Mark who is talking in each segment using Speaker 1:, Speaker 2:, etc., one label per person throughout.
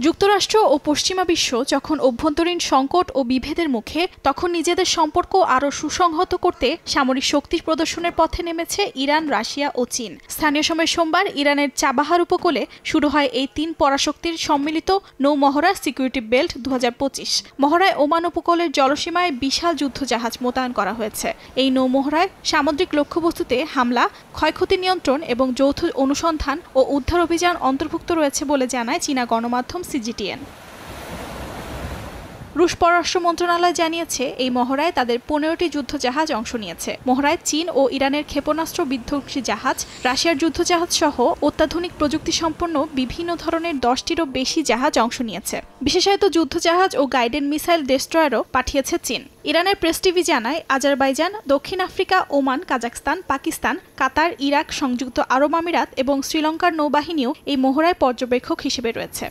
Speaker 1: যুক্তরাষ্ট্র ও পশ্চিমা বিশ্ব যখন অভ্যন্তরীণ সংকট ও বিভেদের মুখে, তখন নিজেদের সম্পর্ক আরও সুসংহত করতে সামরিক শক্তি প্রদর্শনের পথে নেমেছে ইরান, রাশিয়া ও চীন। স্থানীয় সময় সোমবার ইরানের চাবাহার উপকূলে শুরু হয় এই তিন পরাশক্তির সম্মিলিত নৌমহড়া সিকিউরিটি বেল্ট 2025। মহড়ায় ওমান উপকূলের জলসীমায় বিশাল যুদ্ধজাহাজ মোতায়েন করা হয়েছে। এই নৌমহড়ায় সামুদ্রিক লক্ষ্যবস্তুতে হামলা, ক্ষয়ক্ষতি নিয়ন্ত্রণ এবং যৌথ অনুসন্ধান ও উদ্ধার অভিযান অন্তর্ভুক্ত রয়েছে বলে জানায় চীনা গণমাধ্যম CGTN। রুশ পররাষ্ট্র মন্ত্রণালয় জানিয়েছে, এই মহড়ায় তাদের 15টি যুদ্ধজাহাজ অংশ নিয়েছে। মহড়ায় চীন ও ইরানের ক্ষেপণাস্ত্র বিধ্বংসী জাহাজ, রাশিয়ার যুদ্ধজাহাজ সহ অত্যাধুনিক প্রযুক্তি সম্পন্ন বিভিন্ন ধরনের 10টিরও বেশি জাহাজ অংশ নিয়েছে। বিশেষায়িত যুদ্ধজাহাজ ও গাইডেড মিসাইল ডেস্ট্রয়ারও পাঠিয়েছে চীন। ইরানের প্রেস টিভি জানায়, আজারবাইজান, দক্ষিণ আফ্রিকা, ওমান, কাজাখস্তান, পাকিস্তান, কাতার, ইরাক, সংযুক্ত আরব আমিরাত এবং শ্রীলঙ্কার নৌবাহিনীও এই মহড়ায় পর্যবেক্ষক হিসেবে রয়েছে।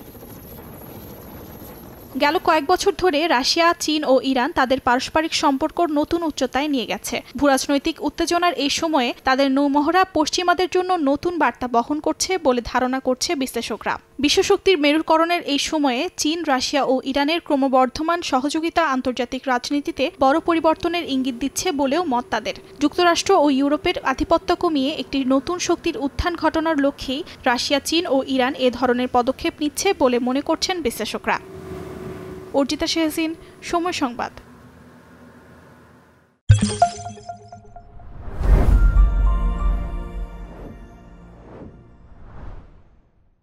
Speaker 1: গেল কয়েক বছর ধরে রাশিয়া, চীন ও ইরান তাদের পারস্পরিক সম্পর্ক নতুন উচ্চতায় নিয়ে গেছে। ভূরাজনৈতিক উত্তেজনার এই সময়ে তাদের নৌমহড়া পশ্চিমাদের জন্য নতুন বার্তা বহন করছে বলে ধারণা করছে বিশ্লেষকরা। বিশ্বশক্তির মেরুকরণের এই সময়ে চীন, রাশিয়া ও ইরানের ক্রমবর্ধমান সহযোগিতা আন্তর্জাতিক রাজনীতিতে বড় পরিবর্তনের ইঙ্গিত দিচ্ছে বলেও মত তাদের। যুক্তরাষ্ট্র ও ইউরোপের আধিপত্য কমিয়ে একটি নতুন শক্তির উত্থান ঘটানোর লক্ষ্যেই রাশিয়া, চীন ও ইরান এ ধরনের পদক্ষেপ নিচ্ছে বলে মনে করছেন বিশ্লেষকরা। অর্জিতা শেহজিন, সময় সংবাদ।